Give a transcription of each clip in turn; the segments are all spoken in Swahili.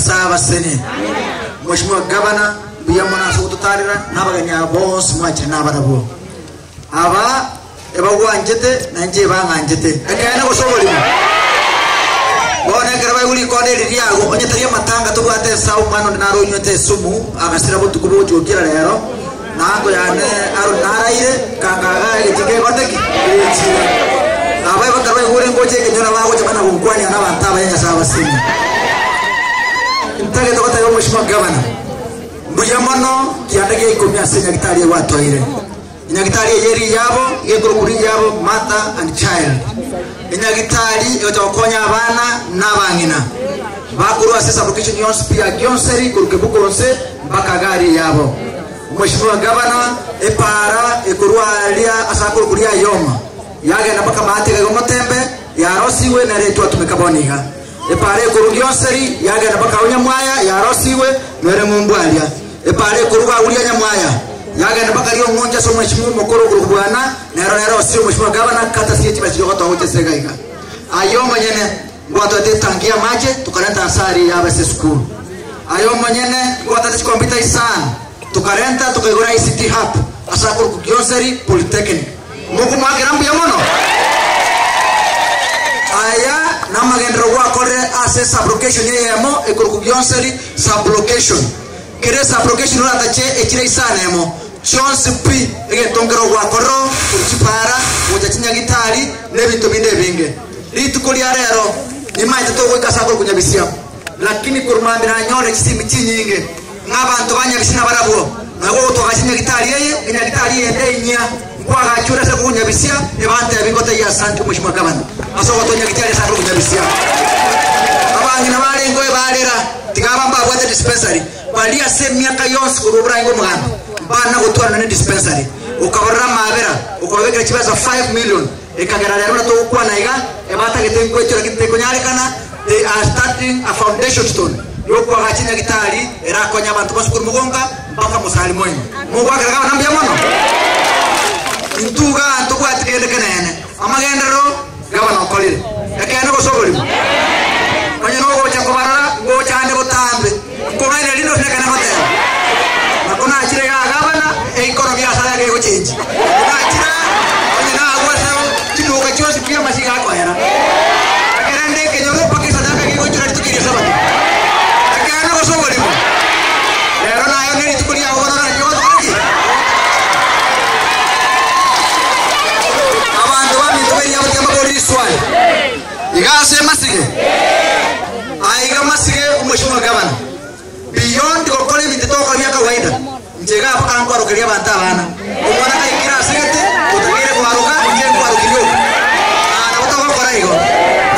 saba sene Mheshimiwa Governor biyamona so tutarira nabaganya boss mwache nabarabo aba ebagwanjete nanje banganjete ekana ko soboli bona garaba uli kone liriago onyetaria matanga tubate sawu mano naro nyote sumu agasira butukubo cyokira rero nango yane aro naraire kangaga gitike bateki abaye bagaraba hure ngoje kenyona bago cyabana kukwanya n'abantaba yenya saba sini ntage tokota yo Mheshimiwa Governor Mbuyamano kiandage ikomya senya gitari watoire inyagitari yeri yabo yegoro kuri yabo mother and child inyagitari yotokonya abana n'abangina bakuru asesa application yonse pia gyonseri kurukebuko ronse mpaka gari yabo Mheshimiwa Governor epara ekurualia asakuru kuria yoma yage na mpaka mahati ga motembe ya rosiwe na retu atumekaboniga epare ekuru gyonseri yage na mpaka unyamwaya ya rosiwe mere mumbwalia epare kuruga ulia nyamwaya yaga nabaka riyo ngonja so Mheshimiwa mukuru kurubwana nero sio Mheshimiwa Governor kata sieti bachiyo to hote segaiga ayo manyene ngwato tetangia maje tukarenta asari ya base school ayo manyene ngwato te computer isan tukarenta tukagora ICT hub asakuru kugyonseri polytechnic muko mwagerambu ya mono aya namagendro gwa kore access application yemo ekurugyonseri sublocation kire sublocation ratache ekire isana yemo chonse pi egetongero gwa koro uchipara ujachinya gitari nebintu binde binge litukuli rero nimaje to gwika sako kunyabisia lakini kurumambira nyore kisimi chinyinge ngabantu banyabisina barabo nago to gashinya gitari yeye nya gitari yende nya kwa gachura se kunyabisia ebante yabigote ya santu Mheshimiwa Governor aso to nya gitari sako kunyabisia abangina bale ngoe balera tigabamba bwate dispensary balia se miaka yonse kurubra ngo muganda bana gutwara na dispensary ukabarra mabera ukabegera kibaza 5 million ekagera rero to ukwana iga ebata gitengo cyo giteko nyarekana they are starting a foundation stone yoko agachinya gitari era konya abantu basukuru mugonga mpaka musali moyo mugwaga kama nambia mono intuga ntuko atigende kenene amagendero gabana okolire ekene go sogoli onye no go chango barara go chande botambe ko ngene lino nekana matera nakona achire gabana economy asala ke go change achira onye na agwa sawo chinuka chosi pia mashiga ko era kerande ke nyoro pakisa daga ke go chura tukiri sabati ekene go sogoli era na yo ni tukuri agora na yo doki abantu bami tubenya bya magori swali igase masige aiga masige Mheshimiwa Governor beyond kokole mitoko ya kawaida njega hapa kango arokeria banta bana umwana kaikira sigete utagire kwaruka nje kwarukiro na watu wako raigo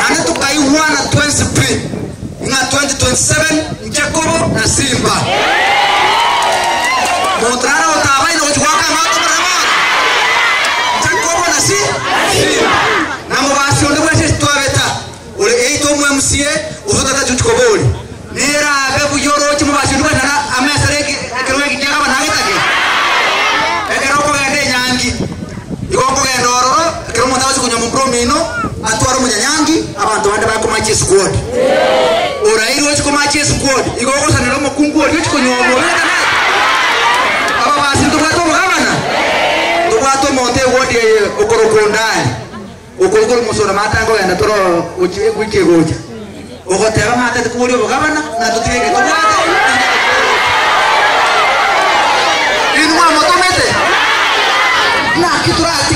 na tukai wana 23 na 2027 Jacobo na Simba motrara utabai no chwaka mato brama Jacobo na Simba na mobasi onde kwese tuaveta ule eito mu MCA uzotata chuchukoboli nera bebu yoro chimu basi ndwa na amesareki ekerweki jaga banagitake ekeroko gende nyangi igoko gendoro ekero mutazi kunya mu promino atwaro mu nyangi abantu bande bako machi squad urairi wo chiko machi squad igoko sanero mu kungu wo chiko nyomo aba basi ndwato mugabana ndwato monte wodi okorokondani okorokoro musora matango yanda toro uchiwe kwike goja ogotera mata tukuri bugabana na tutige tubata inwa motomete na kiturati